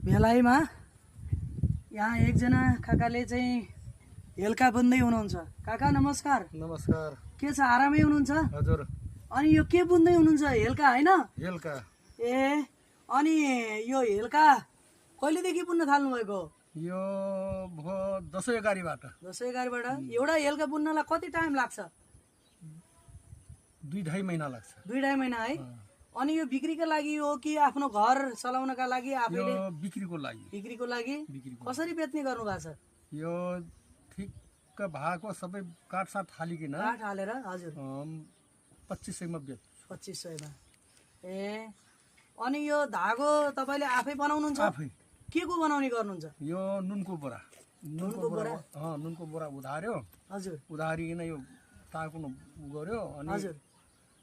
भेलाइमा यहाँ एकजना काकाले चाहिँ हेल्का बुन्दै हुनुहुन्छ। काका नमस्कार। नमस्कार। के छ, आरामै हुनुहुन्छ? हजुर। अनि यो के बुन्दै हुनुहुन्छ? हेल्का होइन? हेल्का। ए अनि यो हेल्का कहिलेदेखि बुन्न थाल्नु भएको? यो भयो 10-11बाट। 10-11बाट। एउटा हेल्का बुन्नलाई कति टाइम लाग्छ? 2-2.5 महिना लाग्छ। 2-2.5 महिना है। अनि यो बिक्रीको लागि हो कि आफ्नो घर चलाउनका लागि आफैले? यो बिक्रीको लागि। बिक्रीको लागि। कसरी बेच्ने गर्नु भएको छ? यो ठिक्क भएको सबै काठसाट हालिकन काठ हालेर। हजुर। 2500 मा बेच। 2500 मा। ए अनि यो धागो तपाईले आफै बनाउनुहुन्छ? आफै। के को बनाउने गर्नुहुन्छ? यो नुनको बोरा। नुनको बोरा। नुनको बोरा उधार्यो। हजुर। उधारिकन यो टाकुन गर्यो अनि हजुर।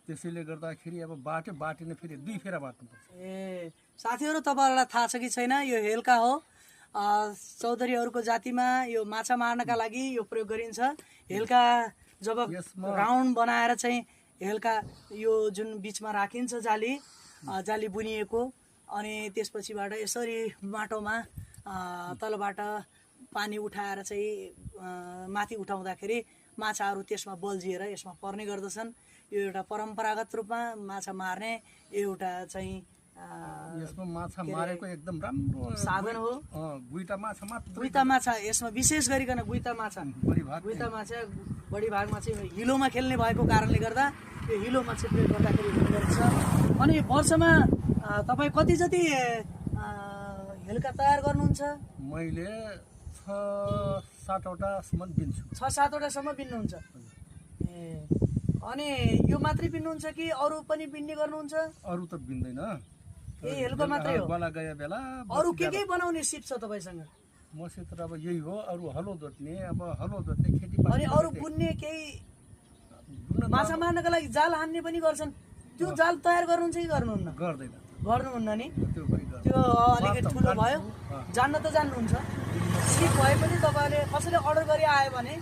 त्यसैले गर्दाखेरि अब बाटिन फेरि 2 फेरा बाट्नुपर्छ। ए साथीहरु, तपाईहरुलाई थाहा छ कि छैन, यो हेल्का हो। चौधरीहरुको जातिमा यो माछा मार्नका लागि यो प्रयोग गरिन्छ। हेल्का जब राउन्ड बनाएर चाहिँ हेल्का यो जुन बीचमा राखिन्छ जाली बुनिएको, अनि त्यसपछिबाट यसरी माटोमा तलबाट पानी उठाएर चाहिँ माथि उठाउँदाखेरि माछाहरू त्यसमा बल्झिएर यसमा पर्ने गर्दछन्। यो एउटा परम्परागत रूपमा माछा मार्ने एउटा चाहिँ यसमा माछा मारेको एकदम राम्रो साधन हो। गुइटा माछा मात्र। गुइता माछा यसमा विशेष गरिकन गुइता माछा बढी भागमा चाहिँ हिलोमा खेल्ने भएको कारणले गर्दा यो हिलोमा चाहिँ प्रयोग गर्दाखेरि हुने गर्छ। अनि वर्षमा तपाईँ कति जति हेल्का तयार गर्नुहुन्छ? मैले 6-7वटासम्म बिन्छु। 6-7वटासम्म बिन्नुहुन्छ। ए अनि यो मात्रै बिन्नुहुन्छ कि अरू पनि बिन्ने गर्नुहुन्छ? अरू त बिन्दैन। ए हेल्का मात्रै हो? बेला गए बेला अरू के बनाउने सिप छ तपाईसँग? मसित अब यही हो। अरू हलो जोत्ने खेती। अनि अरू बुन्ने केही? माछा मार्नका लागि जाल हान्ने पनि गर्छन्। त्यो जाल तयार गर्नुहुन्छ कि गर्नुहुन्न? गर्नुहुन्न नि। त्यो अलिकति ठुलो भयो। जान्न त जान्नुहुन्छ। सिप भए पनि तपाईँले कसैले अर्डर गरी आयो भने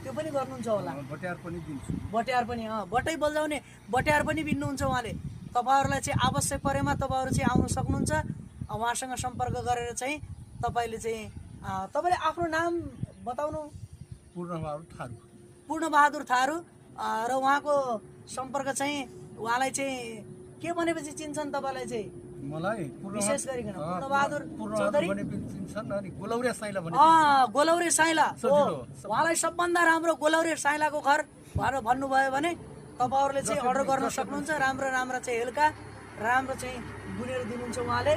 त्यो पनि गर्नुहुन्छ होला? बट्यार पनि दिन्छु। बट्यार पनि बटै बजाउने बट्यार पनि बिन्नुहुन्छ उहाँले। तपाईँहरूलाई चाहिँ आवश्यक परेमा तपाईँहरू चाहिँ आउन सक्नुहुन्छ। उहाँसँग सम्पर्क गरेर चाहिँ तपाईँले चाहिँ तपाईँले आफ्नो नाम बताउनु। पूर्णबहादुर थारू। र उहाँको सम्पर्क चाहिँ उहाँलाई चाहिँ के भनेपछि चिन्छन् तपाईँलाई चाहिँ? मलाई विशेष गरिकन पूर्णबहादुर चौधरी। गोलौरे साइला हो। उहाँलाई सबभन्दा राम्रो गोलौरे साइलाको घर भनेर भन्नुभयो भने तपाईँहरूले चाहिँ अर्डर गर्न सक्नुहुन्छ। राम्रो चाहिँ हेल्का राम्रो चाहिँ बुनेर दिनुहुन्छ उहाँले।